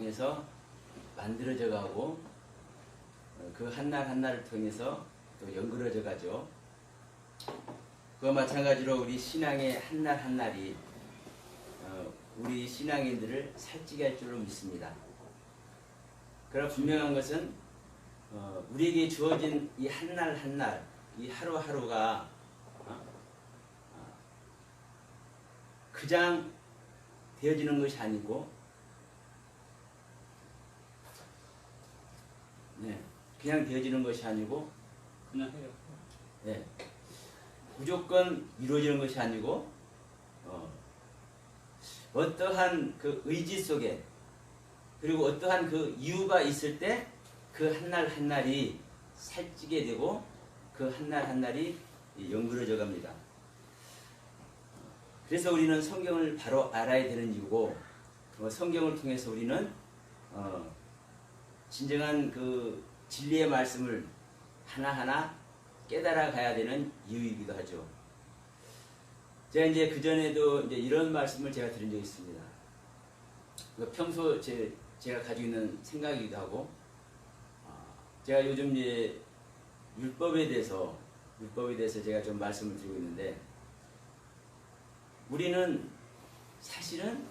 통해서 만들어져 가고 그 한날 한날을 통해서 또 연그러져 가죠. 그와 마찬가지로 우리 신앙의 한날 한날이 우리 신앙인들을 살찌게 할 줄로 믿습니다. 그러나 분명한 것은 우리에게 주어진 이 한날 한날, 이 하루하루가 그냥 되어지는 것이 아니고 그냥 되어지는 것이 아니고 그냥 해요. 무조건 이루어지는 것이 아니고 어떠한 그 의지 속에 그리고 어떠한 그 이유가 있을 때 그 한날 한날이 살찌게 되고 그 한날 한날이 연그러져 갑니다. 그래서 우리는 성경을 바로 알아야 되는 이유고 성경을 통해서 우리는 진정한 그 진리의 말씀을 하나하나 깨달아 가야 되는 이유이기도 하죠. 제가 이제 그전에도 이제 이런 말씀을 제가 드린 적이 있습니다. 평소 제가 가지고 있는 생각이기도 하고, 제가 요즘 이제 율법에 대해서 제가 좀 말씀을 드리고 있는데, 우리는 사실은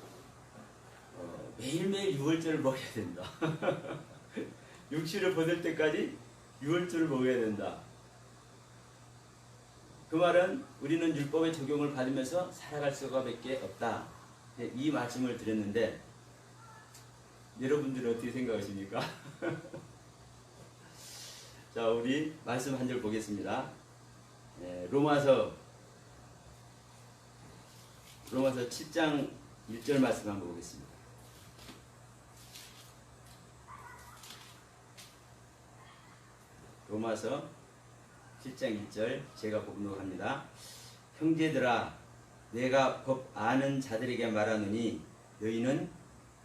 매일매일 유월절을 먹어야 된다. 육실을 벗을 때까지 유월절을 먹어야 된다. 그 말은 우리는 율법의 적용을 받으면서 살아갈 수가 밖에 없다. 이 말씀을 드렸는데 여러분들은 어떻게 생각하십니까? 자, 우리 말씀 한 절 보겠습니다. 로마서 7장 1절 말씀 한번 보겠습니다. 로마서 7장 1절 제가 복록합니다. 형제들아, 내가 법 아는 자들에게 말하노니 너희는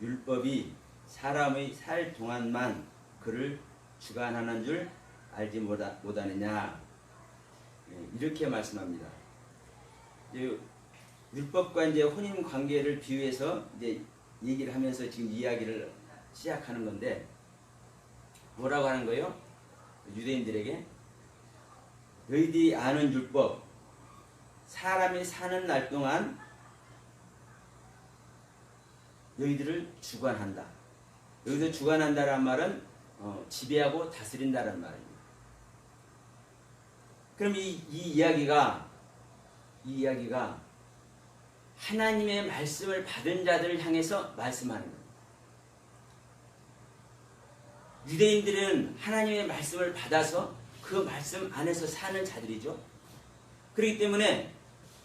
율법이 사람의 살 동안만 그를 주관하는 줄 알지 못하느냐. 이렇게 말씀합니다. 율법과 이제 혼인 관계를 비유해서 이제 얘기를 하면서 지금 이야기를 시작하는 건데, 뭐라고 하는 거예요? 유대인들에게 너희들이 아는 율법, 사람이 사는 날 동안 너희들을 주관한다. 여기서 주관한다라는 말은 지배하고 다스린다라는 말입니다. 그럼 이 이야기가 하나님의 말씀을 받은 자들을 향해서 말씀하는 겁니다. 유대인들은 하나님의 말씀을 받아서 그 말씀 안에서 사는 자들이죠. 그렇기 때문에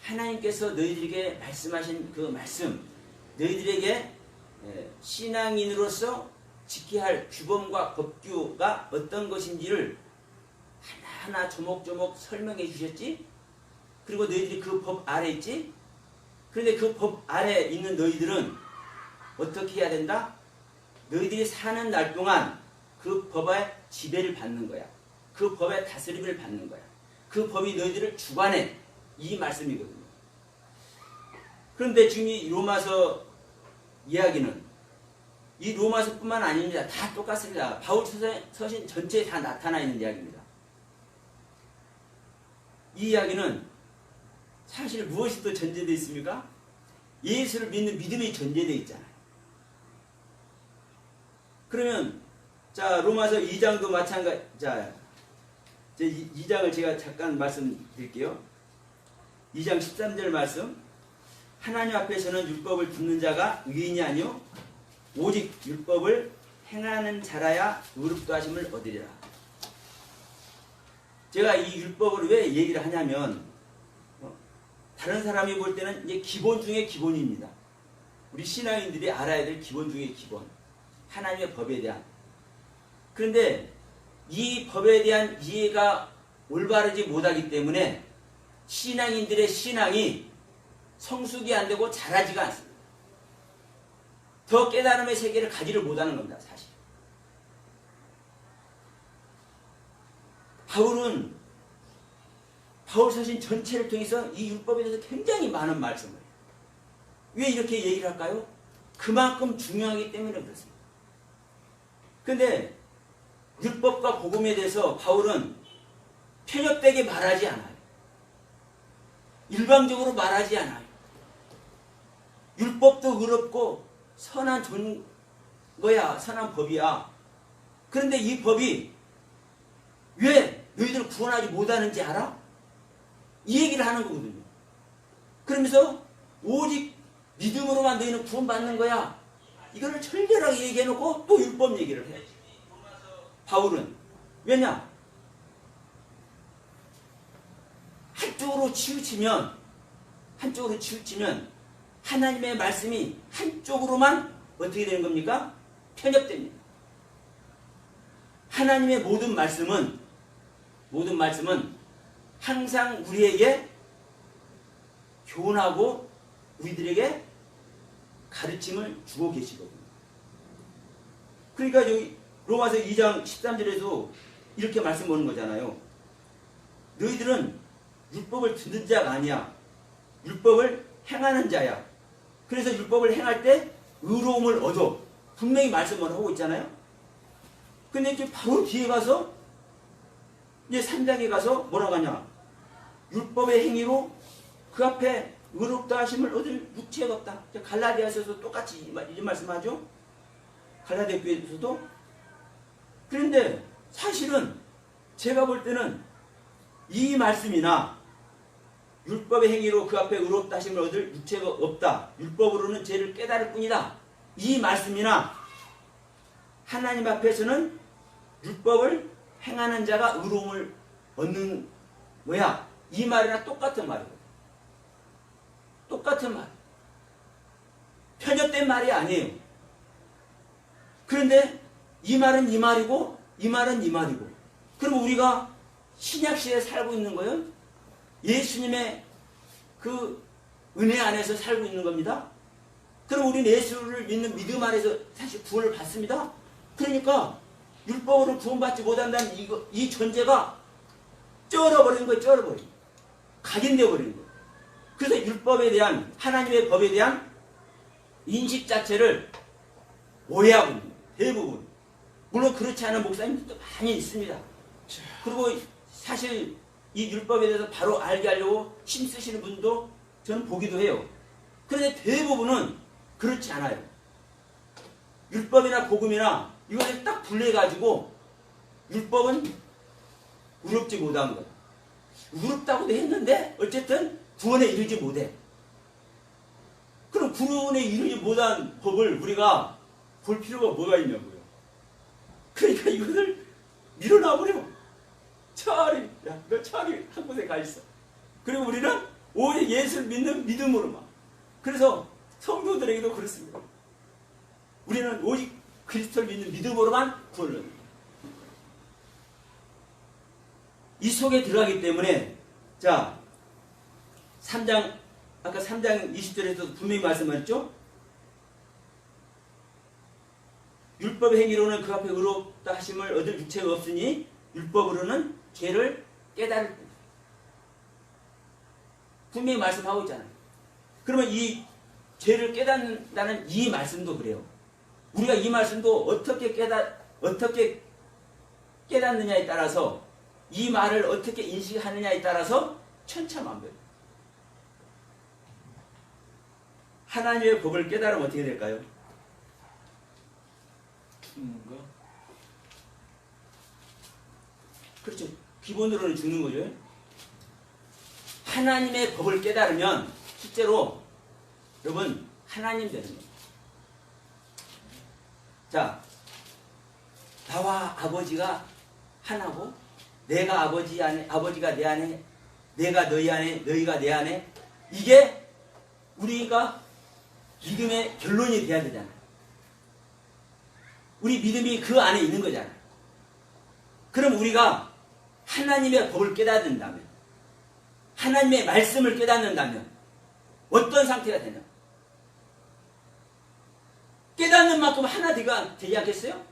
하나님께서 너희들에게 말씀하신 그 말씀, 너희들에게 신앙인으로서 지켜야 할 규범과 법규가 어떤 것인지를 하나하나 조목조목 설명해 주셨지. 그리고 너희들이 그 법 아래 있지. 그런데 그 법 아래 있는 너희들은 어떻게 해야 된다? 너희들이 사는 날 동안 그 법의 지배를 받는 거야. 그 법의 다스림을 받는 거야. 그 법이 너희들을 주관해. 이 말씀이거든요. 그런데 지금 이 로마서 이야기는 이 로마서뿐만 아닙니다. 다 똑같습니다. 바울 서신 전체에 다 나타나 있는 이야기입니다. 이 이야기는 사실 무엇이 또 전제되어 있습니까? 예수를 믿는 믿음이 전제되어 있잖아요. 그러면 자, 로마서 2장도 마찬가지. 자, 2장을 제가 잠깐 말씀드릴게요. 2장 13절 말씀. 하나님 앞에서는 율법을 듣는 자가 의인이 아니요 오직 율법을 행하는 자라야 의롭다 하심을 얻으리라. 제가 이 율법을 왜 얘기를 하냐면, 다른 사람이 볼 때는 이제 기본 중에 기본입니다. 우리 신앙인들이 알아야 될 기본 중에 기본. 하나님의 법에 대한. 그런데 이 법에 대한 이해가 올바르지 못하기 때문에 신앙인들의 신앙이 성숙이 안 되고 자라지가 않습니다. 더 깨달음의 세계를 가지를 못하는 겁니다. 사실. 바울 서신 전체를 통해서 이 율법에 대해서 굉장히 많은 말씀을 해요. 왜 이렇게 얘기를 할까요? 그만큼 중요하기 때문에 그렇습니다. 근데 율법과 복음에 대해서 바울은 편협되게 말하지 않아요. 일방적으로 말하지 않아요. 율법도 의롭고 선한 거야, 선한 법이야. 그런데 이 법이 왜 너희들 구원하지 못하는지 알아? 이 얘기를 하는 거거든요. 그러면서 오직 믿음으로만 너희는 구원받는 거야. 이거를 철저하게 얘기해놓고 또 율법 얘기를 해. 바울은. 왜냐? 한쪽으로 치우치면 하나님의 말씀이 한쪽으로만 어떻게 되는 겁니까? 편협됩니다. 하나님의 모든 말씀은 항상 우리에게 교훈하고 우리들에게 가르침을 주고 계시거든요. 그러니까 여기 로마서 2장 13절에도 이렇게 말씀 오는 거잖아요. 너희들은 율법을 듣는 자가 아니야. 율법을 행하는 자야. 그래서 율법을 행할 때 의로움을 얻어. 분명히 말씀을 하고 있잖아요. 근데 이제 바로 뒤에 가서 이제 3장에 가서 뭐라고 하냐. 율법의 행위로 그 앞에 의롭다 하심을 얻을 육체가 없다. 갈라디아서도 똑같이 이 말씀하죠. 갈라디아 교회에서도. 그런데 사실은 제가 볼 때는 이 말씀이나 율법의 행위로 그 앞에 의롭다 하심을 얻을 육체가 없다. 율법으로는 죄를 깨달을 뿐이다. 이 말씀이나 하나님 앞에서는 율법을 행하는 자가 의로움을 얻는 거야. 이 말이랑 똑같은 말이거든. 똑같은 말. 편협된 말이 아니에요. 그런데 이 말은 이 말이고 이 말은 이 말이고. 그럼 우리가 신약시대에 살고 있는 거예요? 예수님의 그 은혜 안에서 살고 있는 겁니다. 그럼 우리는 예수를 믿는 믿음 안에서 사실 구원을 받습니다. 그러니까 율법으로 구원받지 못한다는 이 전제가 쩔어버린 거예요. 쩔어버린 거예요. 각인되어버린 거예요. 그래서 율법에 대한 하나님의 법에 대한 인식 자체를 오해하고 있는 거예요. 대부분. 물론 그렇지 않은 목사님들도 많이 있습니다. 그리고 사실 이 율법에 대해서 바로 알게 하려고 힘쓰시는 분도 저는 보기도 해요. 그런데 대부분은 그렇지 않아요. 율법이나 복음이나 이것을 딱 분리해가지고 율법은 의롭지 못한 것. 의롭다고도 했는데 어쨌든 구원에 이르지 못해. 그럼 구원에 이르지 못한 법을 우리가 볼 필요가 뭐가 있냐고요. 그러니까 이것을 밀어놔버려. 차라리 야, 너 차라리 한 곳에 가 있어. 그리고 우리는 오직 예수를 믿는 믿음으로만. 그래서 성도들에게도 그렇습니다. 우리는 오직 그리스도를 믿는 믿음으로만 구원을 얻는다. 이 속에 들어가기 때문에 자 3장 아까 3장 20절에서도 분명히 말씀하셨죠. 율법의 행위로는 그 앞에 의롭다 하심을 얻을 육체가 없으니 율법으로는 죄를 깨달을 뿐. 분명히 말씀하고 있잖아요. 그러면 이 죄를 깨닫는다는 이 말씀도 그래요. 우리가 이 말씀도 어떻게 깨닫느냐에 따라서 이 말을 어떻게 인식하느냐에 따라서 천차만별. 하나님의 법을 깨달으면 어떻게 될까요? 죽는 거? 그렇죠. 기본으로는 죽는 거죠. 하나님의 법을 깨달으면 실제로 여러분 하나님 되는 거예요. 자, 나와 아버지가 하나고 내가 아버지 안에, 아버지가 내 안에, 내가 너희 안에, 너희가 내 안에. 이게 우리가 믿음의 결론이 돼야 되잖아요. 우리 믿음이 그 안에 있는 거잖아요. 그럼 우리가 하나님의 법을 깨닫는다면, 하나님의 말씀을 깨닫는다면 어떤 상태가 되냐? 깨닫는 만큼 하나 되지 않겠어요?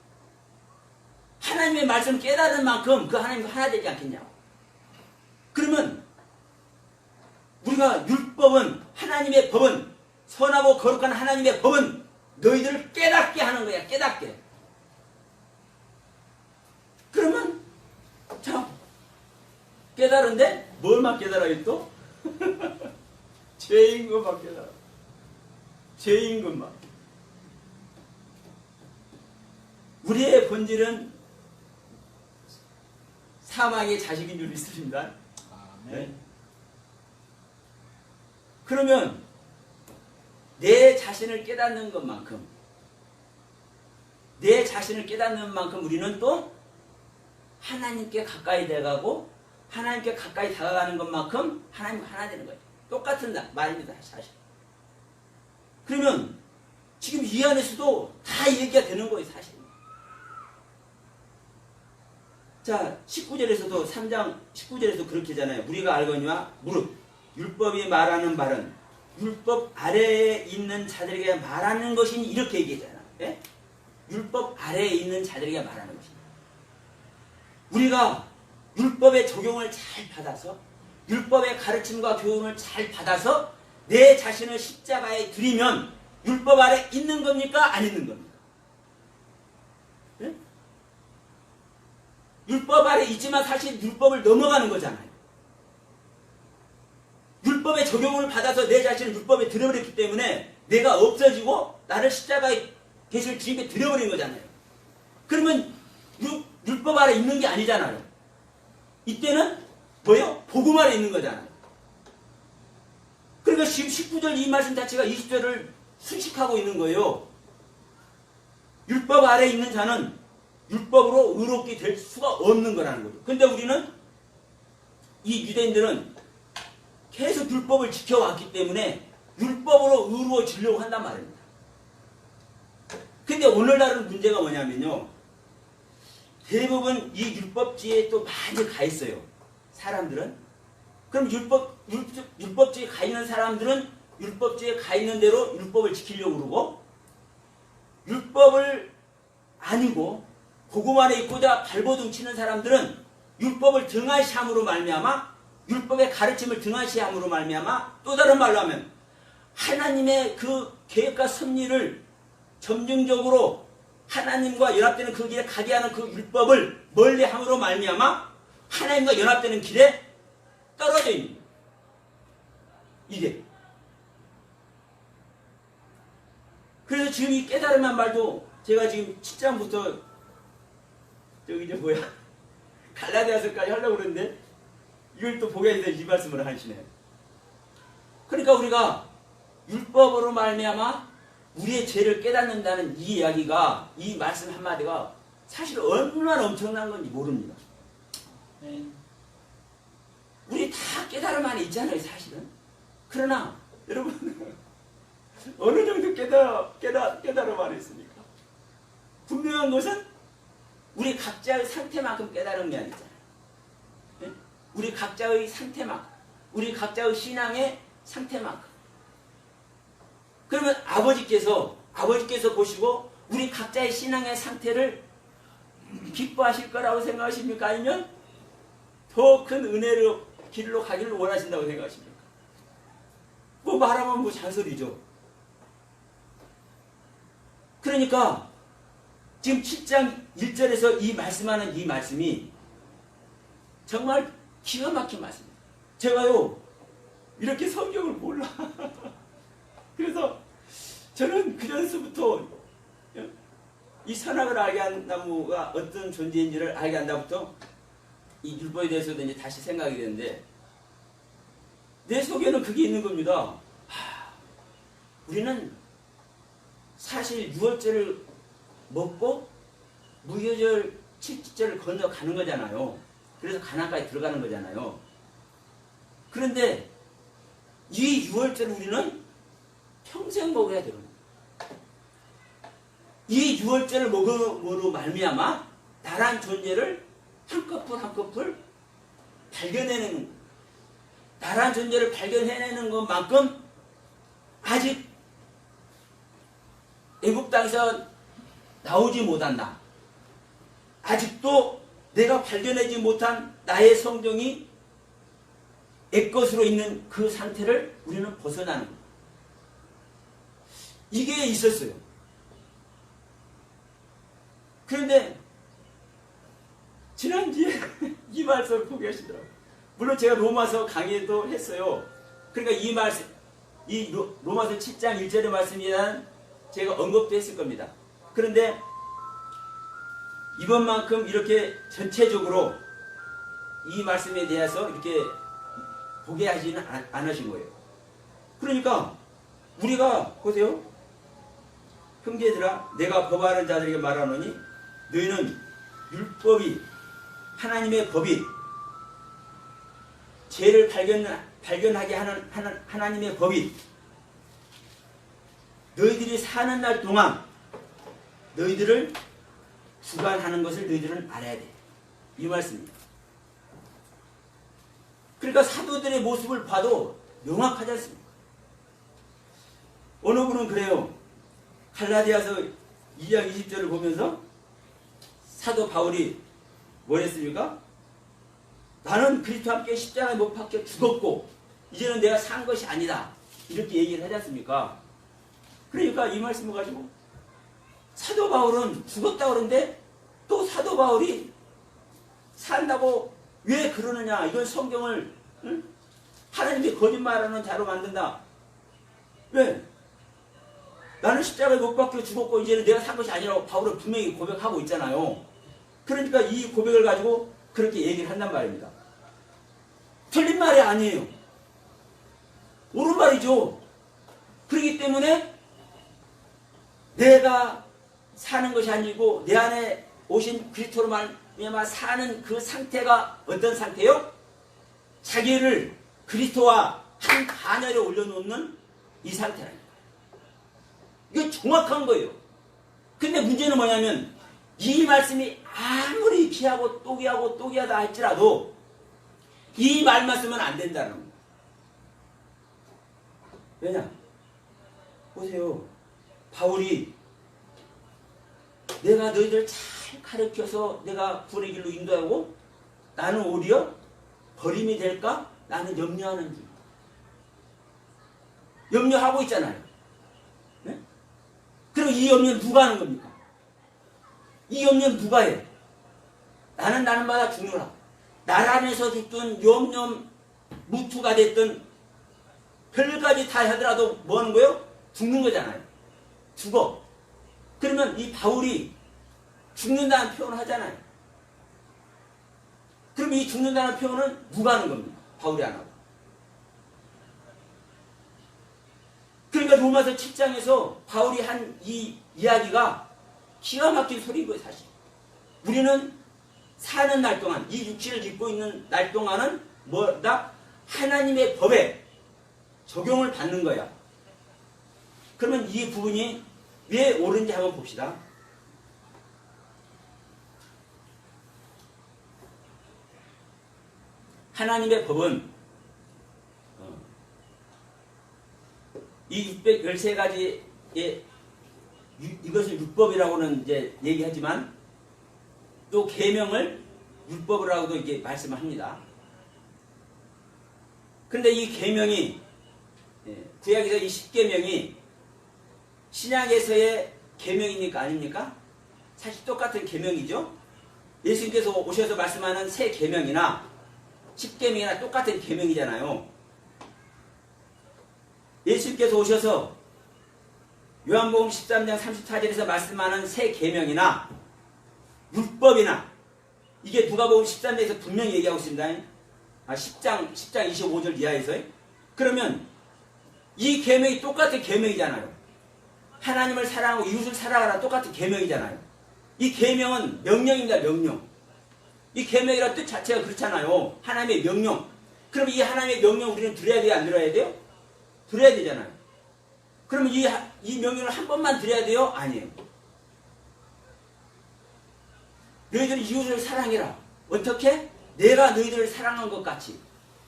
하나님의 말씀을 깨닫는 만큼 그 하나님과 하나 되지 않겠냐고. 그러면 우리가 율법은, 하나님의 법은, 선하고 거룩한 하나님의 법은 너희들을 깨닫게 하는 거야. 깨닫게. 깨달은데 뭘만 깨달아요 또? 죄인 것만 깨달아. 죄인 것만. 우리의 본질은 사망의 자식인 줄 믿습니다. 네? 그러면 내 자신을 깨닫는 것만큼, 내 자신을 깨닫는 만큼 우리는 또 하나님께 가까이 돼가고 하나님께 가까이 다가가는 것만큼 하나님과 하나 되는 거예요. 똑같은 말입니다. 사실. 그러면 지금 이 안에서도 다 얘기가 되는 거예요. 사실. 자, 19절에서도 3장 19절에서 그렇게 하잖아요. 우리가 알거니와 무릇 율법이 말하는 말은 율법 아래에 있는 자들에게 말하는 것이니 이렇게 얘기했잖아. 예? 율법 아래에 있는 자들에게 말하는 것이니. 우리가 율법의 적용을 잘 받아서 율법의 가르침과 교훈을 잘 받아서 내 자신을 십자가에 드리면 율법 아래 있는 겁니까? 안 있는 겁니까? 예? 율법 아래 있지만 사실 율법을 넘어가는 거잖아요. 율법의 적용을 받아서 내 자신을 율법에 들여버렸기 때문에 내가 없어지고 나를 십자가에 계실 주님께 들여버린 거잖아요. 그러면 율법 아래 있는 게 아니잖아요. 이때는 뭐예요? 복음 아래 있는 거잖아요. 그러니까 지금 19절 이 말씀 자체가 20절을 수식하고 있는 거예요. 율법 아래 있는 자는 율법으로 의롭게 될 수가 없는 거라는 거죠. 근데 우리는 이 유대인들은 계속 율법을 지켜왔기 때문에 율법으로 의로워지려고 한단 말입니다. 근데 오늘날은 문제가 뭐냐면요. 대부분 이 율법주의에 또 많이 가 있어요. 사람들은. 그럼 율법주의에 가 있는 사람들은 율법주의에 가 있는 대로 율법을 지키려고 그러고 율법을 아니고 복음 안에 있고자 발버둥 치는 사람들은 율법을 등한시함으로 말미암아 율법의 가르침을 등한시함으로 말미암아 또 다른 말로 하면 하나님의 그 계획과 섭리를 점증적으로 하나님과 연합되는 그 길에 가게 하는 그 율법을 멀리함으로 말미암아 하나님과 연합되는 길에 떨어져 있는 거예요. 이게. 그래서 지금 이 깨달음한 말도 제가 지금 7장부터 저기 이제 뭐야 갈라디아서까지 하려고 그러는데 이걸 또 보게 돼서 이 말씀을 하시네요. 그러니까 우리가 율법으로 말미암아 우리의 죄를 깨닫는다는 이 이야기가 이 말씀 한마디가 사실 얼마나 엄청난 건지 모릅니다. 우리 다 깨달음 안에 있잖아요, 사실은. 그러나 여러분 어느 정도 깨달음 안에 있습니까? 분명한 것은 우리 각자의 상태만큼 깨달은 게 아니잖아요. 네? 우리 각자의 상태만큼, 우리 각자의 신앙의 상태만큼. 그러면 아버지께서 보시고 우리 각자의 신앙의 상태를 기뻐하실 거라고 생각하십니까? 아니면 더 큰 은혜로 길로 가기를 원하신다고 생각하십니까? 뭐 말하면 뭐 잔소리죠. 그러니까 지금 7장 1절에서 이 말씀하는 이 말씀이 정말 기가 막힌 말씀입니다. 제가요 이렇게 성경을 몰라. 그래서 저는 그전서부터 이 선악을 알게 한 나무가 어떤 존재인지를 알게 한다부터 이 율법에 대해서도 이제 다시 생각이 되는데 내 속에는 그게 있는 겁니다. 우리는 사실 유월절을 먹고 무효절 7지절을 건너가는 거잖아요. 그래서 가나안까지 들어가는 거잖아요. 그런데 이 유월절을 우리는 평생 먹어야 되는 거예요. 이 유월절을 먹음으로 말미암아 나란 존재를 한꺼풀 한꺼풀 발견해내는 거예요. 나란 존재를 발견해내는 것만큼 아직 애굽 땅에서 나오지 못한 나, 아직도 내가 발견하지 못한 나의 성정이 애 것으로 있는 그 상태를 우리는 벗어나는 거예요. 이게 있었어요. 그런데 지난주에 이 말씀을 포기하시더라고요. 물론 제가 로마서 강의도 했어요. 그러니까 이 말씀, 이 로마서 7장 1절의 말씀에 대한 제가 언급도 했을 겁니다. 그런데 이번만큼 이렇게 전체적으로 이 말씀에 대해서 이렇게 보게 하지는 않으신 거예요. 그러니까 우리가 보세요. 형제들아, 내가 법하는 자들에게 말하노니 너희는 율법이, 하나님의 법이, 죄를 발견하게 하는 하나님의 법이 너희들이 사는 날 동안 너희들을 주관하는 것을 너희들은 알아야 돼. 이 말씀입니다. 그러니까 사도들의 모습을 봐도 명확하지 않습니까? 어느 분은 그래요. 갈라디아서 2장 20절을 보면서 사도 바울이 뭘 했습니까? 나는 그리스도와 함께 십자가에 못 박혀 죽었고 이제는 내가 산 것이 아니다. 이렇게 얘기를 하지 않습니까? 그러니까 이 말씀을 가지고 사도 바울은 죽었다고 그러는데 또 사도 바울이 산다고 왜 그러느냐. 이건 성경을 하나님이 거짓말하는 자로 만든다. 왜? 나는 십자가에 못 박혀 죽었고 이제는 내가 산 것이 아니라고 바울은 분명히 고백하고 있잖아요. 그러니까 이 고백을 가지고 그렇게 얘기를 한단 말입니다. 틀린 말이 아니에요. 옳은 말이죠. 그렇기 때문에 내가 사는 것이 아니고 내 안에 오신 그리스도로 말미암아 사는 그 상태가 어떤 상태요? 자기를 그리스도와 한 반열에 올려놓는 이 상태라니까. 이거 정확한 거예요. 근데 문제는 뭐냐면 이 말씀이 아무리 귀하고 또 귀하고 또 귀하다 할지라도 이 말만 쓰면 안 된다는 겁니다. 왜냐? 보세요. 바울이 내가 너희들 잘 가르쳐서 내가 구원의 길로 인도하고 나는 오히려 버림이 될까? 나는 염려하는 줄. 염려하고 있잖아요. 네? 그럼 이 염려는 누가 하는 겁니까? 이 염려는 누가 해? 나는 날마다 죽노라. 날 안에서 죽든 염염 무투가 됐든 별까지 다 하더라도 뭐 하는 거예요? 죽는 거잖아요. 죽어. 그러면 이 바울이 죽는다는 표현을 하잖아요. 그럼 이 죽는다는 표현은 누가 하는 겁니까? 바울이 안 하고. 그러니까 로마서 7장에서 바울이 한 이 이야기가 기가 막힌 소리인 거예요, 사실. 우리는 사는 날 동안, 이 육체를 입고 있는 날 동안은 뭐다? 하나님의 법에 적용을 받는 거야. 그러면 이 부분이 왜 옳은지 한번 봅시다. 하나님의 법은 이 613가지의 이것을 율법이라고는 이제 얘기하지만 또 계명을 율법이라고도 이렇게 말씀합니다. 그런데 이 계명이 구약에서 이 10계명이 신약에서의 계명입니까 아닙니까? 사실 똑같은 계명이죠. 예수님께서 오셔서 말씀하는 새 계명이나 10계명이나 똑같은 계명이잖아요. 예수님께서 오셔서 요한복음 13장 34절에서 말씀하는 새 계명이나 율법이나 이게 누가복음 13장에서 분명히 얘기하고 있습니다. 10장 25절 이하에서요. 그러면 이 계명이 똑같은 계명이잖아요. 하나님을 사랑하고 이웃을 사랑하라 똑같은 계명이잖아요. 이 계명은 명령입니다. 명령. 이 계명이라는 뜻 자체가 그렇잖아요. 하나님의 명령. 그럼 이 하나님의 명령 우리는 들어야 돼요? 안 들어야 돼요? 들어야 되잖아요. 그러면 이 명령을 한 번만 들어야 돼요? 아니에요. 너희들은 이웃을 사랑해라. 어떻게? 내가 너희들을 사랑한 것 같이.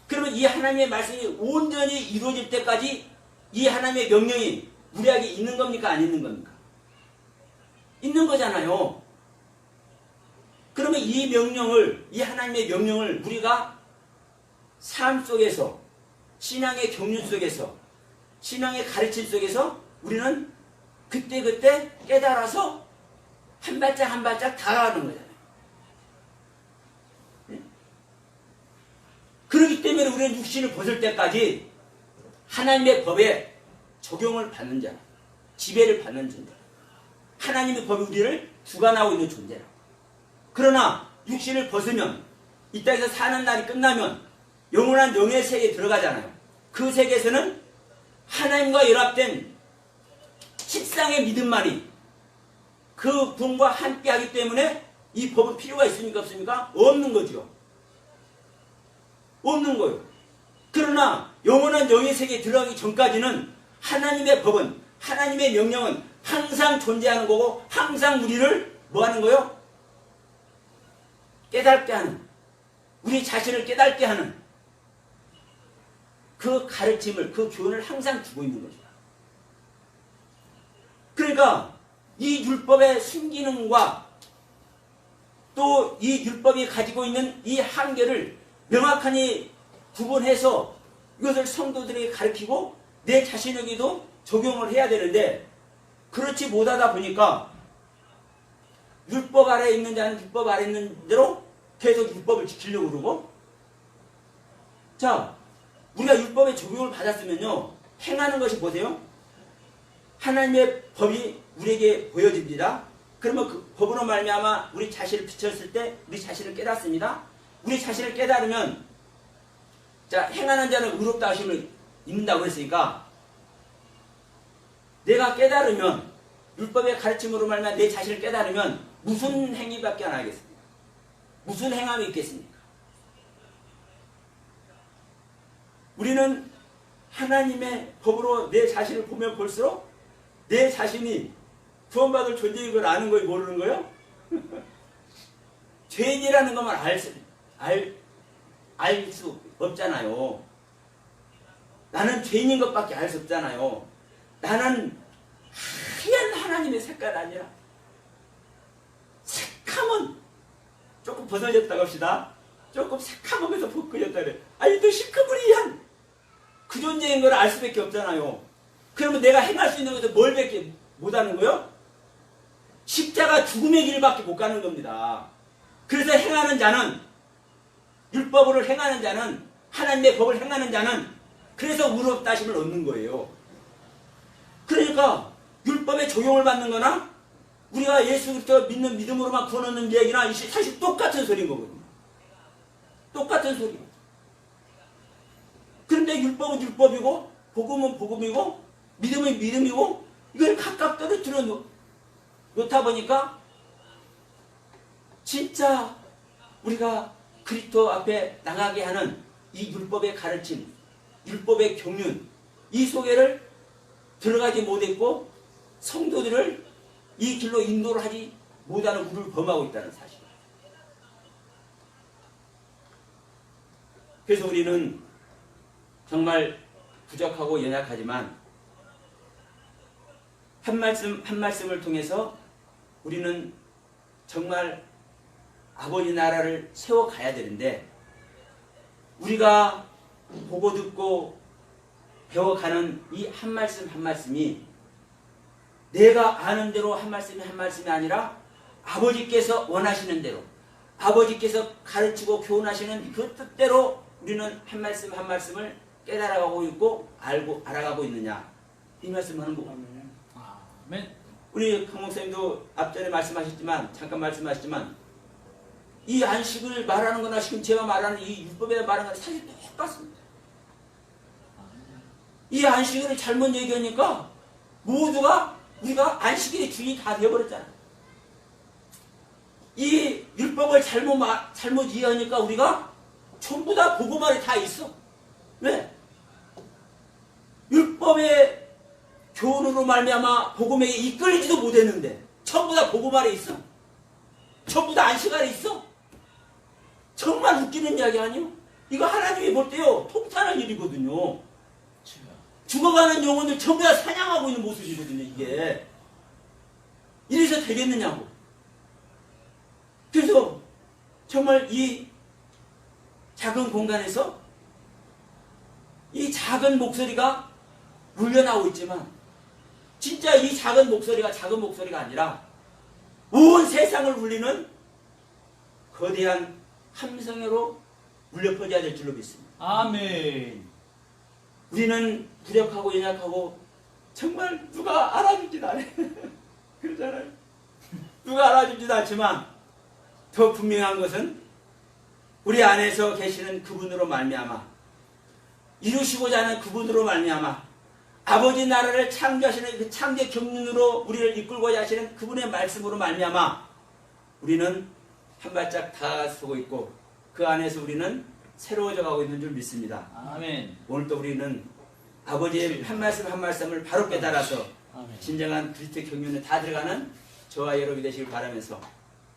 그러면 이 하나님의 말씀이 온전히 이루어질 때까지 이 하나님의 명령이 우리에게 있는 겁니까? 안 있는 겁니까? 있는 거잖아요. 그러면 이 명령을, 이 하나님의 명령을 우리가 삶 속에서, 신앙의 경륜 속에서, 신앙의 가르침 속에서 우리는 그때그때 깨달아서 한 발짝 한 발짝 다가가는 거잖아요. 그렇기 때문에 우리는 육신을 벗을 때까지 하나님의 법에 적용을 받는 자라. 지배를 받는 존재. 하나님의 법이 우리를 주관하고 있는 존재라. 그러나 육신을 벗으면 이 땅에서 사는 날이 끝나면 영원한 영의 세계에 들어가잖아요. 그 세계에서는 하나님과 연합된 십상의 믿음만이 그 분과 함께하기 때문에 이 법은 필요가 있습니까? 없습니까? 없는 거죠. 없는 거예요. 그러나 영원한 영의 세계에 들어가기 전까지는 하나님의 법은, 하나님의 명령은 항상 존재하는 거고 항상 우리를 뭐 하는 거예요? 깨닫게 하는, 우리 자신을 깨닫게 하는 그 가르침을, 그 교훈을 항상 주고 있는 거죠. 그러니까 이 율법의 순기능과 또 이 율법이 가지고 있는 이 한계를 명확하게 구분해서 이것을 성도들에게 가르치고 내 자신에게도 적용을 해야 되는데, 그렇지 못하다 보니까 율법 아래에 있는 자는 율법 아래에 있는 대로 계속 율법을 지키려고 그러고, 자, 우리가 율법의 적용을 받았으면요, 행하는 것이 보세요. 하나님의 법이 우리에게 보여집니다. 그러면 그 법으로 말미암아 우리 자신을 비쳤을 때 우리 자신을 깨닫습니다. 우리 자신을 깨달으면, 자, 행하는 자는 의롭다 하심을 입는다고 했으니까, 내가 깨달으면, 율법의 가르침으로 말미암아 내 자신을 깨달으면 무슨 행위밖에 안 하겠습니까? 무슨 행함이 있겠습니까? 우리는 하나님의 법으로 내 자신을 보면 볼수록 내 자신이 구원받을 존재인 걸 아는 거예요? 모르는 거예요? 죄인이라는 것만 알 수 없잖아요. 나는 죄인인 것밖에 알 수 없잖아요. 나는 하얀 하나님의 색깔 아니라 새카만 조금 벗어졌다고 합시다. 조금 새카만해서 벗겨졌다 그래. 아니 또 시커머리한 그 존재인 걸 알 수밖에 없잖아요. 그러면 내가 행할 수 있는 것은 뭘 밖에 못하는 거요? 십자가 죽음의 길밖에 못 가는 겁니다. 그래서 행하는 자는, 율법으로 행하는 자는, 하나님의 법을 행하는 자는 그래서 의롭다 하심을 얻는 거예요. 그러니까 율법에 적용을 받는 거나 우리가 예수 그리스도 믿는 믿음으로만 구원 얻는 얘기나 사실 똑같은 소리인 거거든요. 똑같은 소리. 그런데 율법은 율법이고 복음은 복음이고 믿음은 믿음이고 이걸 각각 떨어뜨려 놓다 보니까 진짜 우리가 그리스도 앞에 나가게 하는 이 율법의 가르침, 율법의 경륜, 이 속에를 들어가지 못했고 성도들을 이 길로 인도를 하지 못하는 우리를 범하고 있다는 사실. 그래서 우리는 정말 부족하고 연약하지만 한 말씀 한 말씀을 통해서 우리는 정말 아버지 나라를 세워가야 되는데, 우리가 보고 듣고 배워가는 이 한 말씀 한 말씀이 내가 아는 대로 한 말씀이 한 말씀이 아니라 아버지께서 원하시는 대로, 아버지께서 가르치고 교훈하시는 그 뜻대로 우리는 한 말씀 한 말씀을 깨달아가고 있고 알아가고 있느냐, 이 말씀을 하는 거고. 아멘. 우리 강 목사님도 앞전에 말씀하셨지만, 잠깐 말씀하셨지만, 이 안식을 말하는 거나 지금 제가 말하는 이 율법에 말하는 거나 사실 똑같습니다. 이 안식일을 잘못 얘기하니까 모두가 우리가 안식일의 주인이 다 되어버렸잖아요. 이 율법을 잘못 이해하니까 우리가 전부 다 복음 안에 다 있어. 왜? 율법의 교훈으로 말미암아 복음에게 이끌리지도 못했는데 전부 다 복음 안에 있어. 전부 다 안식 안에 있어. 정말 웃기는 이야기 아니요? 이거 하나님이 볼 때요 통탄할 일이거든요. 죽어가는 영혼을 전부 다 사냥하고 있는 모습이거든요, 이게. 이래서 되겠느냐고. 그래서 정말 이 작은 공간에서 이 작은 목소리가 울려나오고 있지만, 진짜 이 작은 목소리가 아니라 온 세상을 울리는 거대한 함성으로 울려 퍼져야 될 줄로 믿습니다. 아멘. 우리는 부족하고 연약하고 정말 누가 알아주지도 않아요. 그러잖아요. 누가 알아주지도 않지만 더 분명한 것은 우리 안에서 계시는 그분으로 말미암아 이루시고자 하는 그분으로 말미암아 아버지 나라를 창조하시는 그 창조 경륜으로 우리를 이끌고자 하시는 그분의 말씀으로 말미암아 우리는 한 발짝 다가서고 있고 그 안에서 우리는 새로워져 가고 있는 줄 믿습니다. 아멘. 오늘도 우리는 아버지의 한 말씀 한 말씀을 바로 깨달아서 아멘. 진정한 그리스도의 경륜에 다 들어가는 저와 여러분이 되시길 바라면서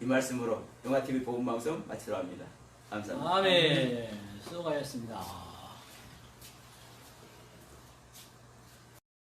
이 말씀으로 영화TV 복음방송 마치도록 합니다. 감사합니다. 아멘. 수고하셨습니다.